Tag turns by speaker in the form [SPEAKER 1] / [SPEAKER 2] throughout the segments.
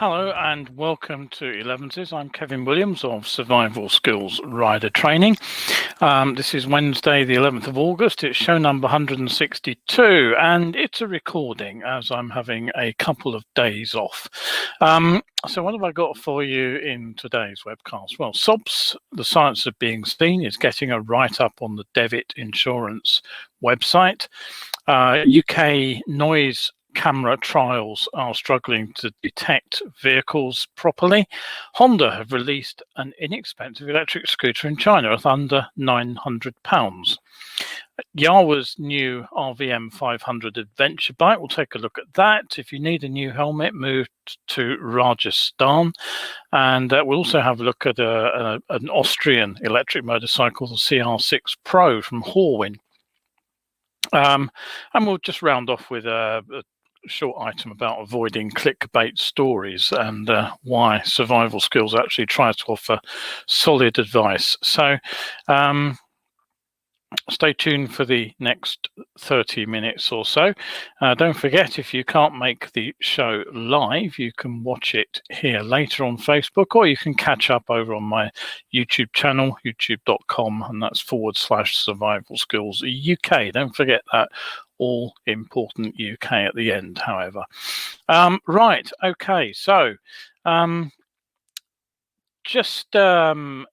[SPEAKER 1] Hello and welcome to Elevenses. I'm Kevin Williams of Survival Skills Rider Training. This is Wednesday, the 11th of August. It's show number 162, and it's a recording as I'm having a couple of days off. So what have I got for you in today's webcast? Well, SOBS, the Science of Being Seen, is getting a write-up on the Devitt Insurance website. UK noise camera trials are struggling to detect vehicles properly. Honda have released an inexpensive electric scooter in China at under £900. Yawa's new RVM 500 adventure bike, we'll take a look at that. If you need a new helmet, move to Rajasthan. And we'll also have a look at an Austrian electric motorcycle, the CR6 Pro from Horwin. And we'll just round off with a short item about avoiding clickbait stories and why Survival Skills actually tries to offer solid advice. So stay tuned for the next 30 minutes or so. Don't forget, if you can't make the show live, you can watch it here later on Facebook, or you can catch up over on my YouTube channel, youtube.com, and that's /Survival Skills UK. Don't forget that all important UK at the end, however. Right, okay, so just to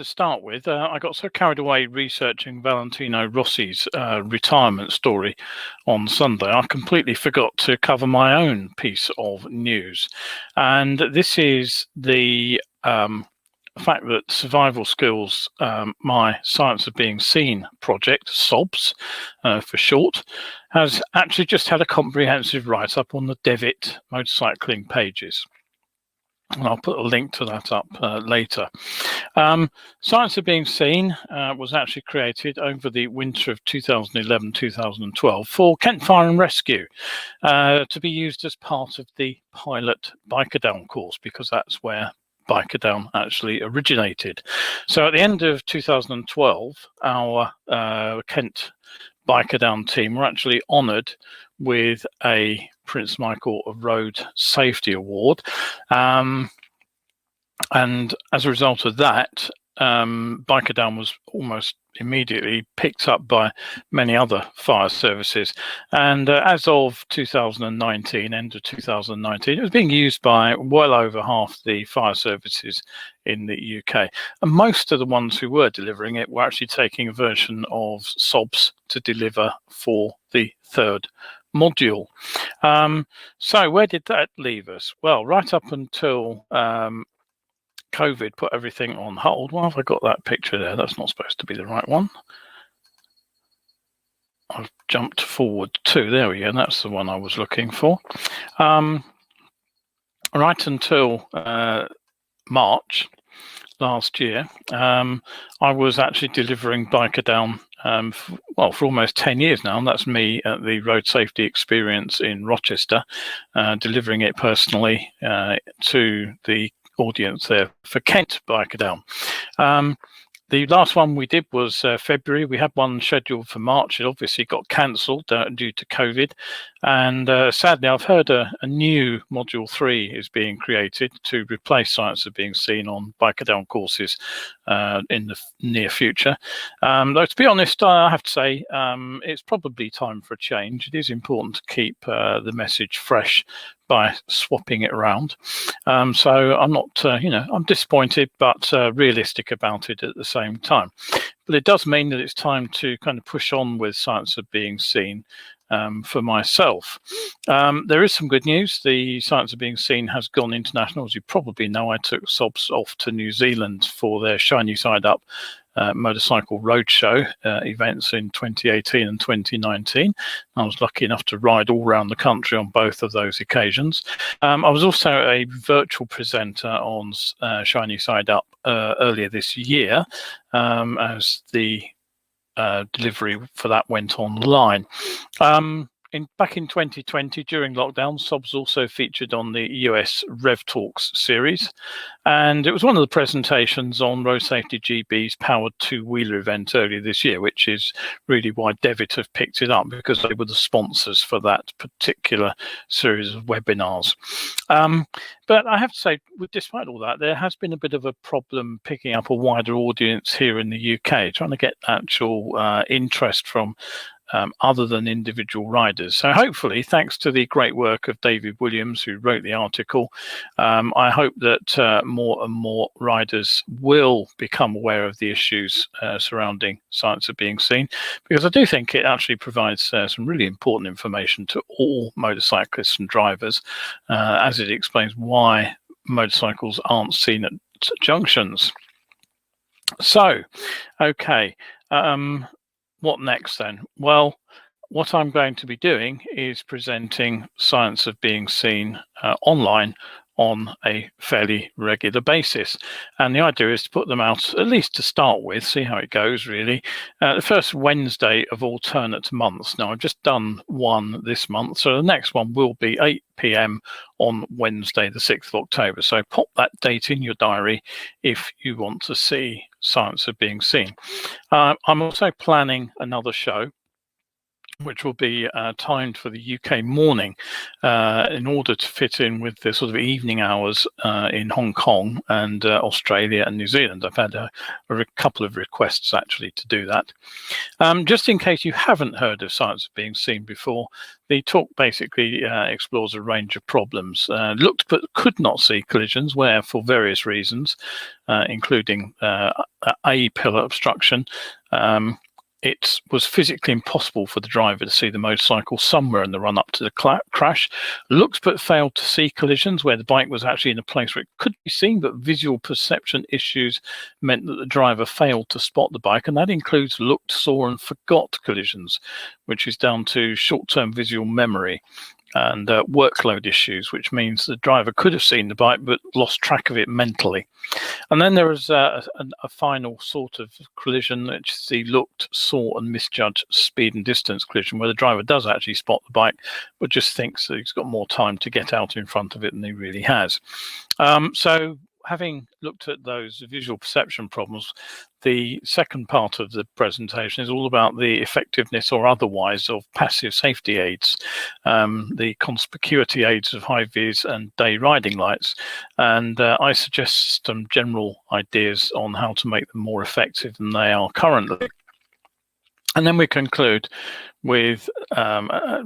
[SPEAKER 1] start with, I got so carried away researching Valentino Rossi's retirement story on Sunday, I completely forgot to cover my own piece of news. And this is the fact that Survival Skills, my Science of Being Seen project, SOBS for short, has actually just had a comprehensive write-up on the Devitt motorcycling pages. And I'll put a link to that up later. Science of Being Seen was actually created over the winter of 2011-2012 for Kent Fire and Rescue to be used as part of the pilot Biker Down course, because that's where Biker Down actually originated. So at the end of 2012, our Kent Biker Down team were actually honoured with a Prince Michael of Road Safety Award. And as a result of that, Biker Down was almost immediately picked up by many other fire services. And as of 2019, end of 2019, it was being used by well over half the fire services in the UK. And most of the ones who were delivering it were actually taking a version of SOBS to deliver for the third module. So where did that leave us? Well, right up until COVID put everything on hold. Why have I got that picture there? That's not supposed to be the right one. I've jumped forward too. There we go. That's the one I was looking for. Right until March last year, I was actually delivering Biker Down for almost 10 years now, and that's me at the Road Safety Experience in Rochester, delivering it personally to the audience there for Kent Biker Down. The last one we did was February. We had one scheduled for March. It obviously got cancelled due to COVID. And sadly, I've heard a new Module 3 is being created to replace Science of Being Seen on Biker Down courses in the near future. Though, to be honest, I have to say, it's probably time for a change. It is important to keep the message fresh by swapping it around. So I'm not, I'm disappointed, but realistic about it at the same time. But it does mean that it's time to kind of push on with Science of Being Seen for myself. There is some good news. The Science of Being Seen has gone international. As you probably know, I took SOBS off to New Zealand for their Shiny Side Up motorcycle roadshow events in 2018 and 2019. I was lucky enough to ride all around the country on both of those occasions. I was also a virtual presenter on Shiny Side Up earlier this year as the delivery for that went online. back in 2020 during lockdown, Sobs also featured on the US Rev Talks series, and it was one of the presentations on Road Safety GB's powered two-wheeler event earlier this year, which is really why Devitt have picked it up, because they were the sponsors for that particular series of webinars. But I have to say, despite all that, there has been a bit of a problem picking up a wider audience here in the UK, trying to get actual interest from other than individual riders. So hopefully, thanks to the great work of David Williams, who wrote the article, I hope that more and more riders will become aware of the issues surrounding Science of Being Seen, because I do think it actually provides some really important information to all motorcyclists and drivers, as it explains why motorcycles aren't seen at junctions. So, okay. What next then? Well, what I'm going to be doing is presenting Science of Being Seen online on a fairly regular basis. And the idea is to put them out, at least to start with, see how it goes really, the first Wednesday of alternate months. Now, I've just done one this month, so the next one will be 8 p.m. on Wednesday, the 6th of October. So pop that date in your diary if you want to see Science of Being Seen. I'm also planning another show, which will be timed for the UK morning in order to fit in with the sort of evening hours in Hong Kong and Australia and New Zealand. I've had a couple of requests actually to do that. Just in case you haven't heard of Science of Being Seen before, the talk basically explores a range of problems. Looked but could not see collisions where, for various reasons, including A-pillar obstruction, it was physically impossible for the driver to see the motorcycle somewhere in the run up to the crash. Looked but failed to see collisions where the bike was actually in a place where it could be seen, but visual perception issues meant that the driver failed to spot the bike. And that includes looked, saw and forgot collisions, which is down to short-term visual memory and workload issues, which means the driver could have seen the bike but lost track of it mentally. And then there was a final sort of collision, which is the looked, saw and misjudged speed and distance collision, where the driver does actually spot the bike but just thinks that he's got more time to get out in front of it than he really has. So having looked at those visual perception problems, the second part of the presentation is all about the effectiveness or otherwise of passive safety aids, the conspicuity aids of high vis and day riding lights. And I suggest some general ideas on how to make them more effective than they are currently. And then we conclude with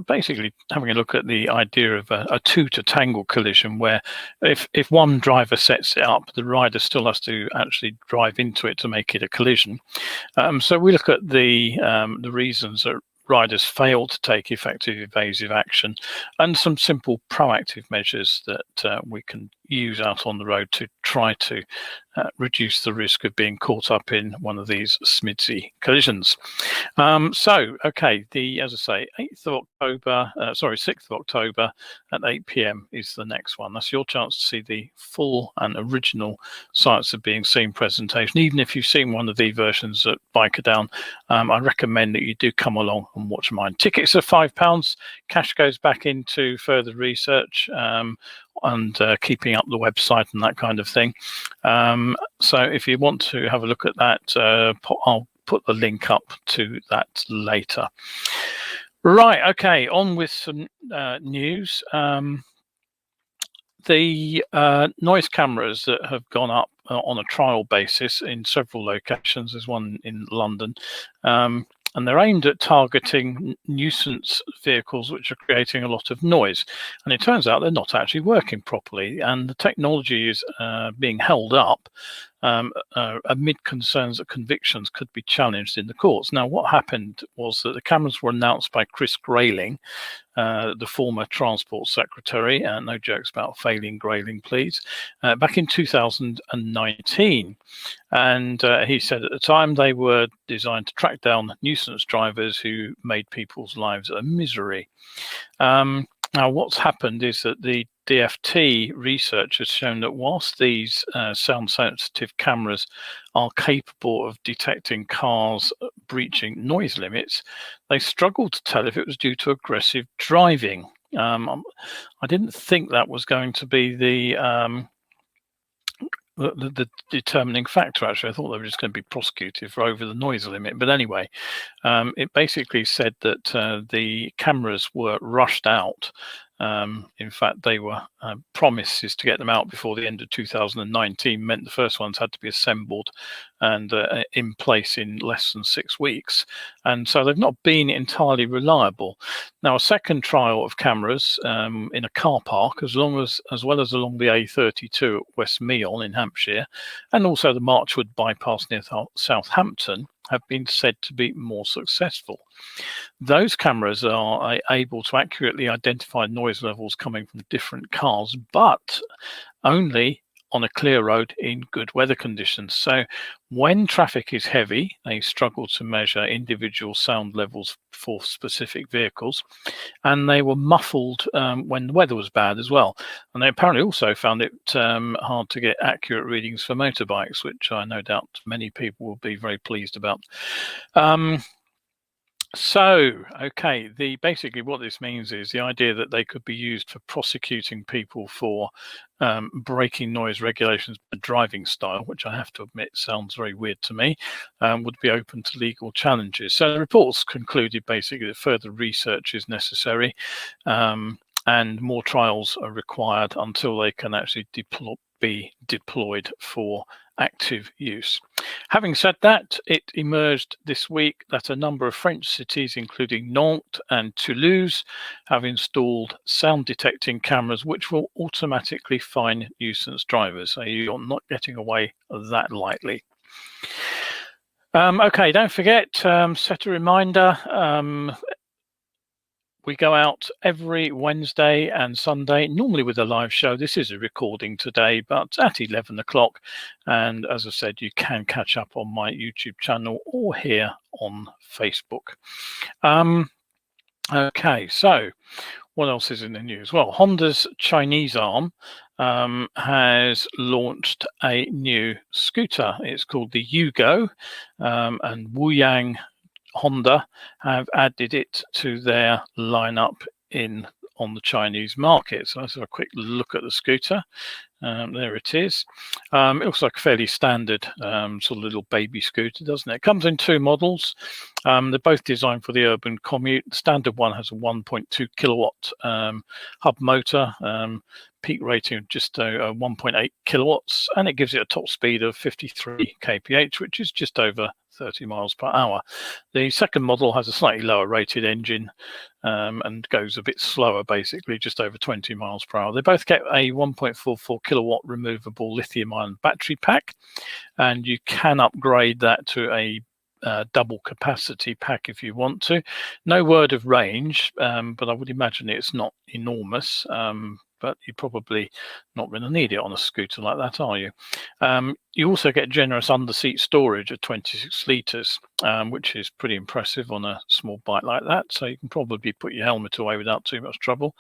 [SPEAKER 1] basically having a look at the idea of a two-to-tangle collision, where if one driver sets it up, the rider still has to actually drive into it to make it a collision. So we look at the reasons that riders fail to take effective evasive action and some simple proactive measures that we can use out on the road to try to reduce the risk of being caught up in one of these SMIDSy collisions. So, okay, as I say, 6th of October at 8 p.m. is the next one. That's your chance to see the full and original Science of Being Seen presentation. Even if you've seen one of the versions at Biker Down, I recommend that you do come along and watch mine. Tickets are £5. Cash goes back into further research and keeping up the website and that kind of thing. So if you want to have a look at that, I'll put the link up to that later. Right, okay, on with some news. The noise cameras that have gone up on a trial basis in several locations, there's one in London, and they're aimed at targeting nuisance vehicles which are creating a lot of noise. And it turns out they're not actually working properly, and the technology is being held up amid concerns that convictions could be challenged in the courts. Now, what happened was that the cameras were announced by Chris Grayling, the former Transport Secretary, no jokes about failing Grayling, please, back in 2019. And he said at the time they were designed to track down nuisance drivers who made people's lives a misery. Now, what's happened is that the DFT research has shown that whilst these sound-sensitive cameras are capable of detecting cars breaching noise limits, they struggled to tell if it was due to aggressive driving. I didn't think that was going to be the determining factor. Actually, I thought they were just going to be prosecuted for over the noise limit. But anyway, it basically said that the cameras were rushed out. In fact, they were promises to get them out before the end of 2019 meant the first ones had to be assembled and in place in less than 6 weeks. And so they've not been entirely reliable. Now, a second trial of cameras in a car park, as well as along the A32 at West Meon in Hampshire, and also the Marchwood bypass near Southampton, have been said to be more successful. Those cameras are able to accurately identify noise levels coming from different cars, but only on a clear road in good weather conditions. So when traffic is heavy, they struggle to measure individual sound levels for specific vehicles, and they were muffled when the weather was bad as well. And they apparently also found it hard to get accurate readings for motorbikes, which I no doubt many people will be very pleased about. So, okay, basically what this means is the idea that they could be used for prosecuting people for breaking noise regulations by driving style, which I have to admit sounds very weird to me, would be open to legal challenges. So the reports concluded basically that further research is necessary and more trials are required until they can actually be deployed for active use. Having said that, it emerged this week that a number of French cities, including Nantes and Toulouse, have installed sound detecting cameras which will automatically fine nuisance drivers. So you're not getting away that lightly. Okay, don't forget, set a reminder. We go out every Wednesday and Sunday, normally with a live show. This is a recording today, but at 11 o'clock. And as I said, you can catch up on my YouTube channel or here on Facebook. Okay, so what else is in the news? Well, Honda's Chinese arm has launched a new scooter. It's called the Yugo, and Wuyang Honda have added it to their lineup on the Chinese market. So let's have a quick look at the scooter. There it is. It looks like a fairly standard sort of little baby scooter, doesn't it? It comes in 2 models. They're both designed for the urban commute. The standard one has a 1.2 kilowatt hub motor, peak rating of just 1.8 kilowatts, and it gives it a top speed of 53 kph, which is just over 30 miles per hour. The second model has a slightly lower rated engine and goes a bit slower, basically just over 20 miles per hour. They both get a 1.44 kilowatt removable lithium-ion battery pack, and you can upgrade that to a double capacity pack if you want to. No word of range, but I would imagine it's not enormous. But you're probably not going to need it on a scooter like that, are you? You also get generous under-seat storage of 26 litres, which is pretty impressive on a small bike like that. So you can probably put your helmet away without too much trouble.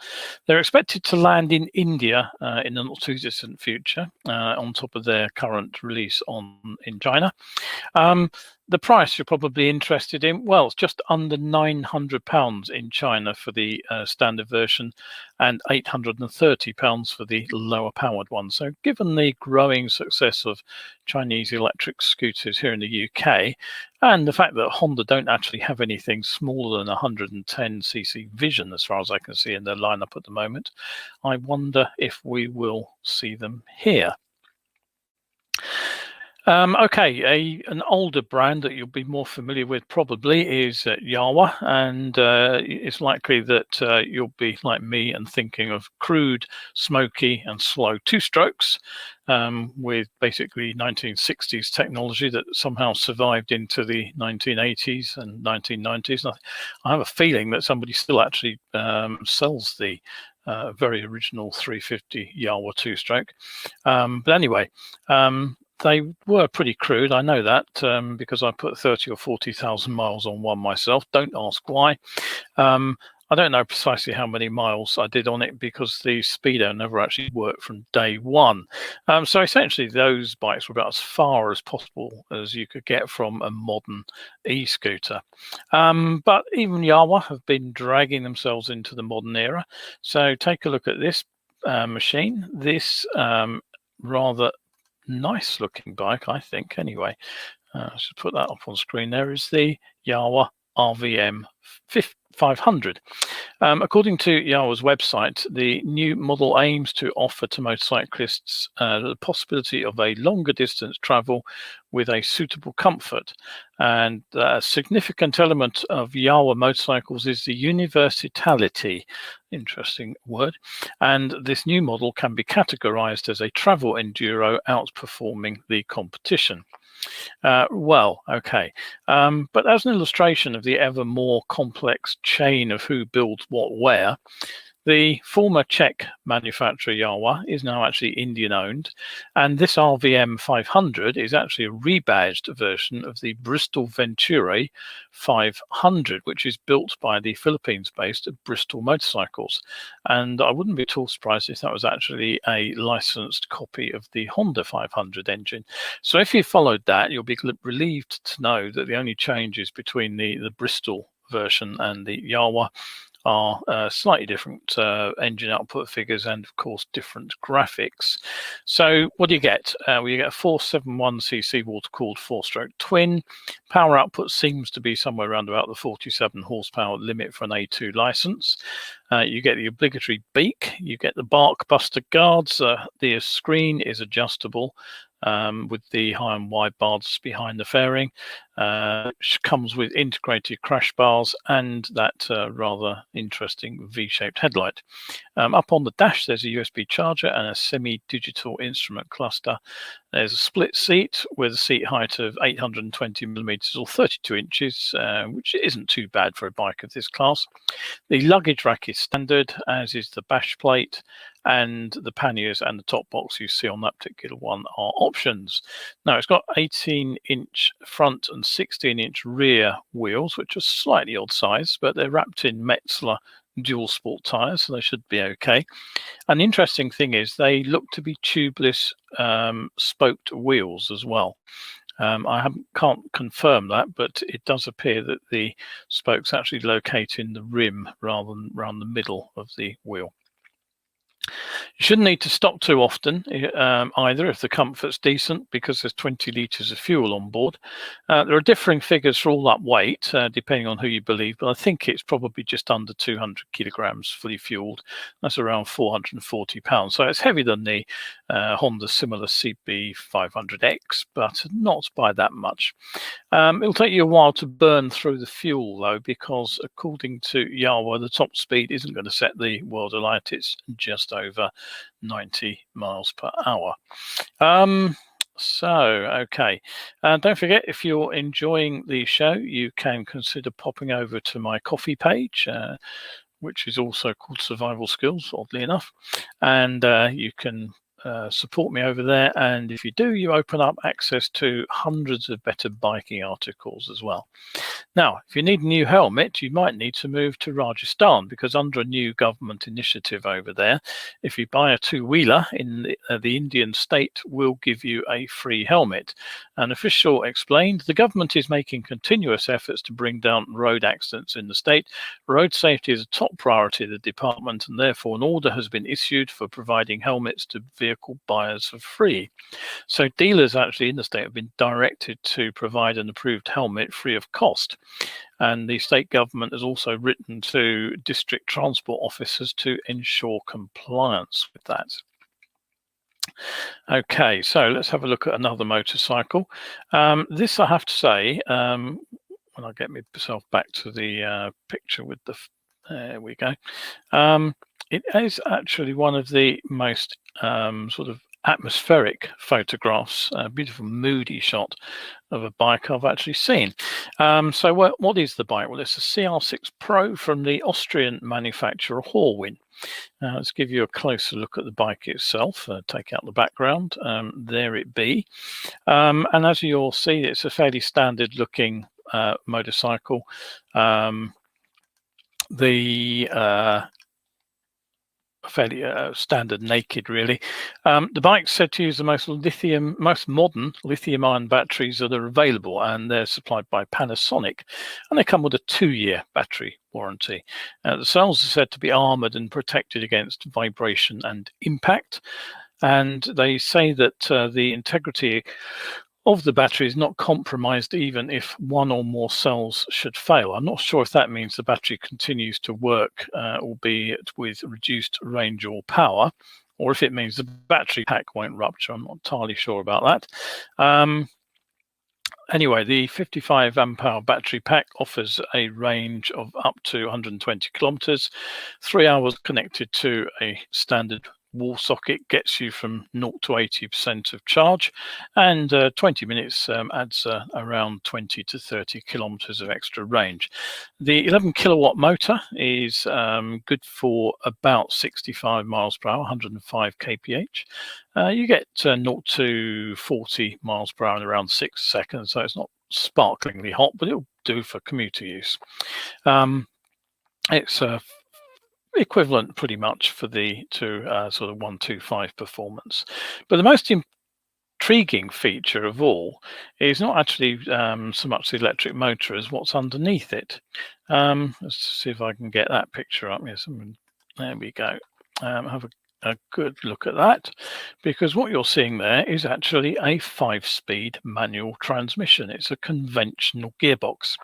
[SPEAKER 1] They're expected to land in India in the not too distant future, on top of their current release in China. The price you're probably interested in, well, it's just under £900 in China for the standard version and £830 for the lower powered one. So given the growing success of Chinese electric scooters here in the UK, and the fact that Honda don't actually have anything smaller than 110cc Vision, as far as I can see in their lineup at the moment, I wonder if we will see them here. Okay, an older brand that you'll be more familiar with probably is Yawa, and it's likely that you'll be like me and thinking of crude, smoky and slow 2-strokes with basically 1960s technology that somehow survived into the 1980s and 1990s. And I have a feeling that somebody still actually sells the very original 350 Yawa 2-stroke. But anyway, they were pretty crude. I know that because I put 30 or 40,000 miles on one myself. Don't ask why. I I don't know precisely how many miles I did on it because the speedo never actually worked from day one. So essentially, those bikes were about as far as possible as you could get from a modern e-scooter. But even Yawa have been dragging themselves into the modern era. So take a look at this machine. This rather nice looking bike, I think, anyway. Let's put that up on screen. There is the Yawa RVM 500. According to Yawa's website, the new model aims to offer to motorcyclists the possibility of a longer distance travel with a suitable comfort. And a significant element of Yawa motorcycles is the universality. Interesting word. And this new model can be categorized as a travel enduro outperforming the competition. Well, okay. But as an illustration of the ever more complex chain of who builds what where, the former Czech manufacturer Yawa is now actually Indian owned, and this RVM 500 is actually a rebadged version of the Bristol Venturi 500, which is built by the Philippines-based Bristol Motorcycles. And I wouldn't be at all surprised if that was actually a licensed copy of the Honda 500 engine. So if you followed that, you'll be relieved to know that the only changes between the Bristol version and the Yawa are slightly different engine output figures and of course different graphics. So what do you get? Well, you get a 471cc water-cooled 4-stroke twin. Power output seems to be somewhere around about the 47 horsepower limit for an A2 license. You get the obligatory beak, you get the bark buster guards, the screen is adjustable with the high and wide bars behind the fairing, which comes with integrated crash bars and that rather interesting V-shaped headlight. Up on the dash, there's a USB charger and a semi-digital instrument cluster. There's a split seat with a seat height of 820 millimeters or 32 inches, which isn't too bad for a bike of this class. The luggage rack is standard, as is the bash plate, and the panniers and the top box you see on that particular one are options. Now, it's got 18-inch front and 16-inch rear wheels, which are slightly odd size, but they're wrapped in Metzeler dual sport tires, so they should be okay. An interesting thing is they look to be tubeless spoked wheels as well. I can't confirm that, but it does appear that the spokes actually locate in the rim rather than around the middle of the wheel. You shouldn't need to stop too often either if the comfort's decent, because there's 20 litres of fuel on board. There are differing figures for all that weight, depending on who you believe, but I think it's probably just under 200 kilograms fully fueled. That's around 440 pounds. So it's heavier than the Honda similar CB 500X, but not by that much. It'll take you a while to burn through the fuel, though, because according to Yawa, the top speed isn't going to set the world alight. It's just over 90 miles per hour. Okay. Don't forget, if you're enjoying the show, you can consider popping over to my coffee page, which is also called Survival Skills, oddly enough. And you can support me over there, and if you do, you open up access to hundreds of better biking articles as well. Now, if you need a new helmet, you might need to move to Rajasthan, because under a new government initiative over there, if you buy a two-wheeler in the Indian state will give you a free helmet. An official explained, the government is making continuous efforts to bring down road accidents in the state. Road safety is a top priority of the department, and therefore an order has been issued for providing helmets to vehicle buyers for free. So dealers actually in the state have been directed to provide an approved helmet free of cost. And the state government has also written to district transport officers to ensure compliance with that. Okay, so let's have a look at another motorcycle. This, I have to say, when I get myself back to the picture with the, there we go. It is actually one of the most sort of atmospheric photographs, a beautiful moody shot of a bike I've actually seen. So what is the bike? Well, it's a CR6 Pro from the Austrian manufacturer Horwin. Let's give you a closer look at the bike itself. Take out the background. There it be. And as you'll see, it's a fairly standard looking motorcycle. the fairly standard naked, really. The bike's said to use the most modern lithium-ion batteries that are available, and they're supplied by Panasonic, and they come with a 2-year battery warranty. The cells are said to be armored and protected against vibration and impact, and they say that the integrity of the battery is not compromised even if one or more cells should fail. I'm not sure if that means the battery continues to work, albeit with reduced range or power, or if it means the battery pack won't rupture. I'm not entirely sure about that. Anyway, the 55 amp hour battery pack offers a range of up to 120 kilometers. 3 hours connected to a standard wall socket gets you from 0 to 80% of charge, and 20 minutes adds around 20 to 30 kilometers of extra range. The 11 kilowatt motor is good for about 65 miles per hour, 105 kph. You get 0 to 40 miles per hour in around 6 seconds, so it's not sparklingly hot, but it'll do for commuter use. It's equivalent pretty much for the sort of 125 performance. But the most intriguing feature of all is not actually so much the electric motor as what's underneath it. Let's see if I can get that picture up. Yes, there we go. Have a good look at that, because what you're seeing there is actually a 5-speed manual transmission. It's a conventional gearbox.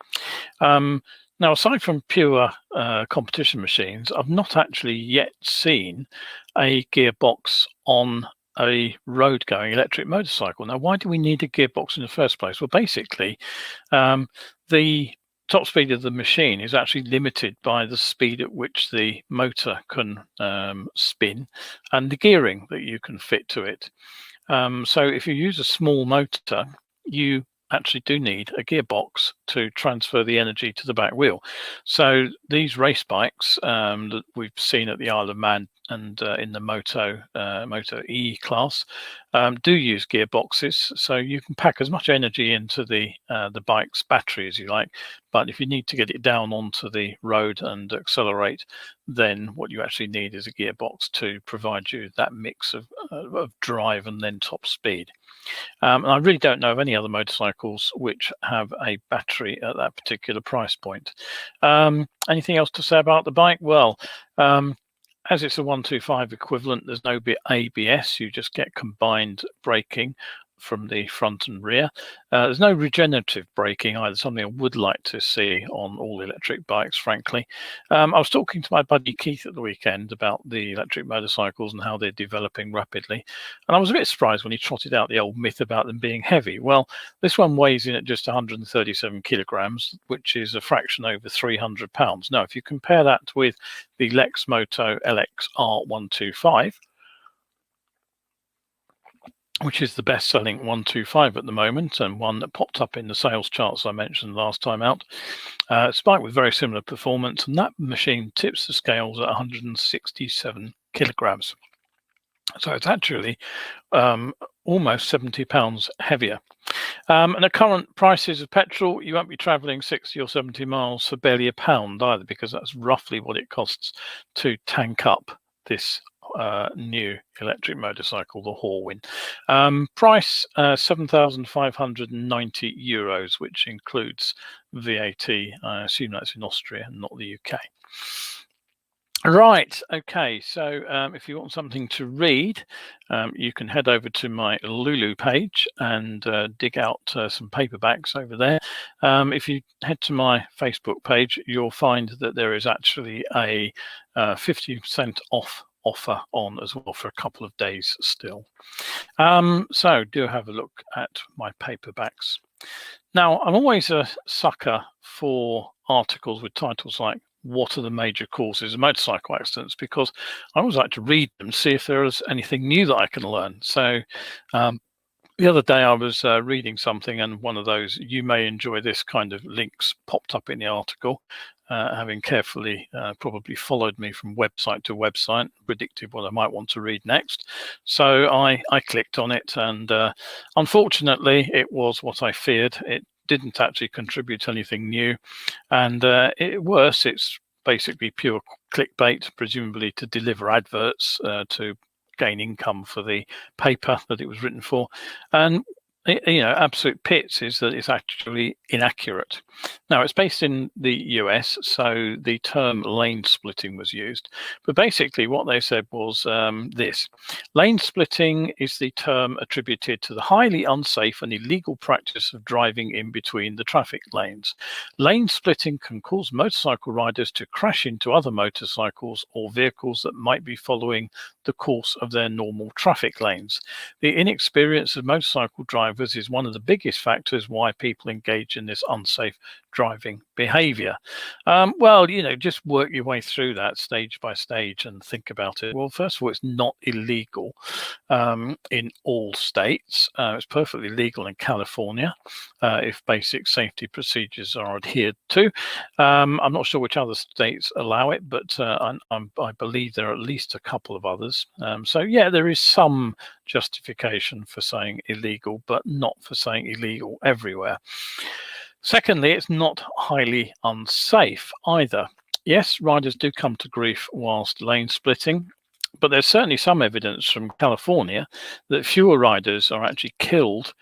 [SPEAKER 1] Now, aside from pure competition machines, I've not actually yet seen a gearbox on a road-going electric motorcycle. Now, why do we need a gearbox in the first place? Well, basically, the top speed of the machine is actually limited by the speed at which the motor can spin and the gearing that you can fit to it. So if you use a small motor, you actually do need a gearbox to transfer the energy to the back wheel. So these race bikes that we've seen at the Isle of Man and in the Moto E class do use gearboxes, so you can pack as much energy into the bike's battery as you like, but if you need to get it down onto the road and accelerate, then what you actually need is a gearbox to provide you that mix of drive and then top speed. And I really don't know of any other motorcycles which have a battery at that particular price point. Anything else to say about the bike? Well, as it's a 125 equivalent, there's no ABS, you just get combined braking from the front and rear. There's no regenerative braking either, something I would like to see on all electric bikes, frankly. I was talking to my buddy Keith at the weekend about the electric motorcycles and how they're developing rapidly, and I was a bit surprised when he trotted out the old myth about them being heavy. Well, this one weighs in at just 137 kilograms, which is a fraction over 300 pounds. Now, if you compare that with the Lexmoto LX-R125, which is the best-selling 125 at the moment, and one that popped up in the sales charts I mentioned last time out. It's a bike with very similar performance, and that machine tips the scales at 167 kilograms. So it's actually almost 70 pounds heavier. And at current prices of petrol, you won't be travelling 60 or 70 miles for barely a pound either, because that's roughly what it costs to tank up this new electric motorcycle, the Horwin. Price €7,590, which includes VAT. I assume that's in Austria and not the UK. Right, okay, so if you want something to read, you can head over to my Lulu page and dig out some paperbacks over there. If you head to my Facebook page, you'll find that there is actually a 50% off offer on as well for a couple of days still. So do have a look at my paperbacks. Now, I'm always a sucker for articles with titles like "What are the major causes of motorcycle accidents?" because I always like to read them, see if there is anything new that I can learn. So the other day I was reading something, and one of those "you may enjoy this" kind of links popped up in the article, having carefully probably followed me from website to website, predicted what I might want to read next. So I clicked on it, and unfortunately it was what I feared. It didn't actually contribute anything new, and worse, it's basically pure clickbait, presumably to deliver adverts to gain income for the paper that it was written for. And absolute pits is that it's actually inaccurate. Now, it's based in the US, so the term lane splitting was used. But basically, what they said was this: lane splitting is the term attributed to the highly unsafe and illegal practice of driving in between the traffic lanes. Lane splitting can cause motorcycle riders to crash into other motorcycles or vehicles that might be following the course of their normal traffic lanes. The inexperience of motorcycle drivers is one of the biggest factors why people engage in this unsafe driving behavior. Well, just work your way through that stage by stage and think about it. Well, first of all, it's not illegal in all states. It's perfectly legal in California if basic safety procedures are adhered to. I'm not sure which other states allow it, but I believe there are at least a couple of others. So yeah, there is some justification for saying illegal, but not for saying illegal everywhere. Secondly, it's not highly unsafe either. Yes, riders do come to grief whilst lane splitting, but there's certainly some evidence from California that fewer riders are actually killed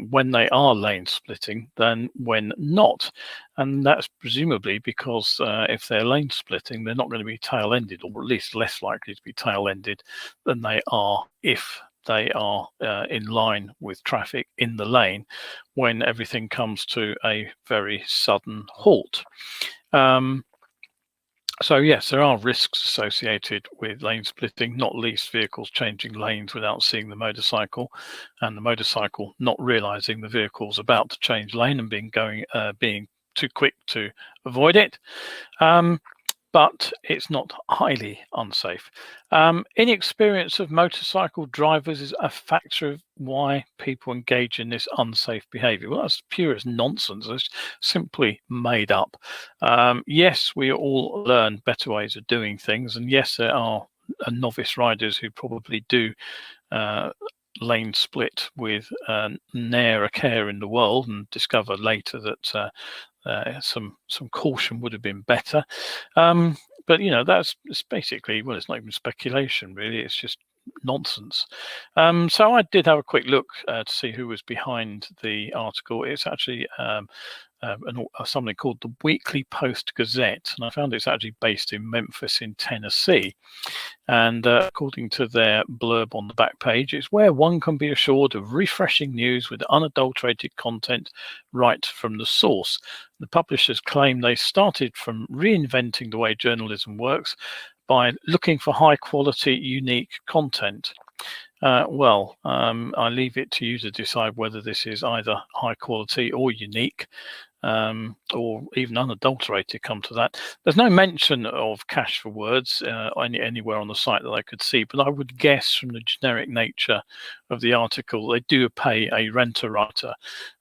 [SPEAKER 1] when they are lane splitting than when not. And that's presumably because if they're lane splitting, they're not going to be tail-ended, or at least less likely to be tail-ended than they are if they are in line with traffic in the lane when everything comes to a very sudden halt. So yes, there are risks associated with lane splitting, not least vehicles changing lanes without seeing the motorcycle, and the motorcycle not realizing the vehicle's about to change lane and being too quick to avoid it. But it's not highly unsafe. Inexperience of motorcycle drivers is a factor of why people engage in this unsafe behavior. Well, that's pure as nonsense. It's simply made up. Yes, we all learn better ways of doing things. And yes, there are novice riders who probably do lane split with ne'er a care in the world and discover later that some caution would have been better. But it's basically, well, it's not even speculation really, it's just nonsense. So I did have a quick look to see who was behind the article. It's actually something called the Weekly Post Gazette, and I found it's actually based in Memphis in Tennessee. And according to their blurb on the back page, it's where one can be assured of refreshing news with unadulterated content right from the source. The publishers claim they started from reinventing the way journalism works by looking for high quality, unique content. I leave it to you to decide whether this is either high quality or unique. Or even unadulterated, come to that. There's no mention of cash for words anywhere on the site that I could see, but I would guess from the generic nature of the article, they do pay a renter-writer,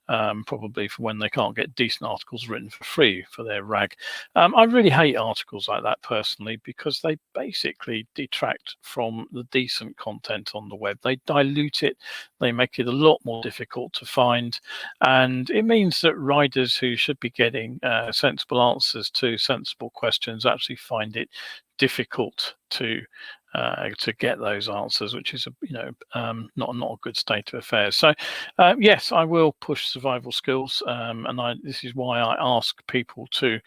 [SPEAKER 1] probably for when they can't get decent articles written for free for their rag. I really hate articles like that personally, because they basically detract from the decent content on the web. They dilute it, they make it a lot more difficult to find, and it means that riders who should be getting sensible answers to sensible questions actually find it difficult to get those answers, which is not a good state of affairs. So yes, I will push survival skills, and this is why I ask people to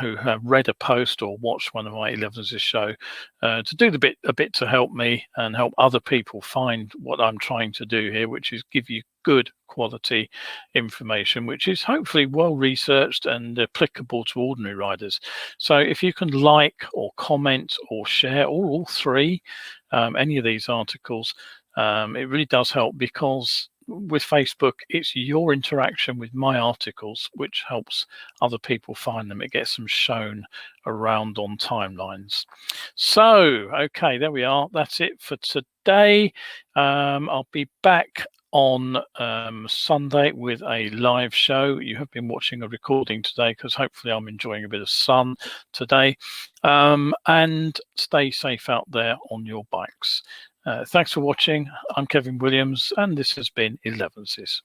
[SPEAKER 1] who have read a post or watched one of my Elevenses show to do a bit to help me and help other people find what I'm trying to do here, which is give you good quality information, which is hopefully well researched and applicable to ordinary riders. So if you can like or comment or share, or all three, any of these articles, it really does help, because with Facebook, it's your interaction with my articles which helps other people find them. It gets them shown around on timelines. So, okay, there we are. That's it for today. I'll be back on Sunday with a live show. You have been watching a recording today because hopefully I'm enjoying a bit of sun today. And stay safe out there on your bikes. Thanks for watching. I'm Kevin Williams, and this has been Elevenses.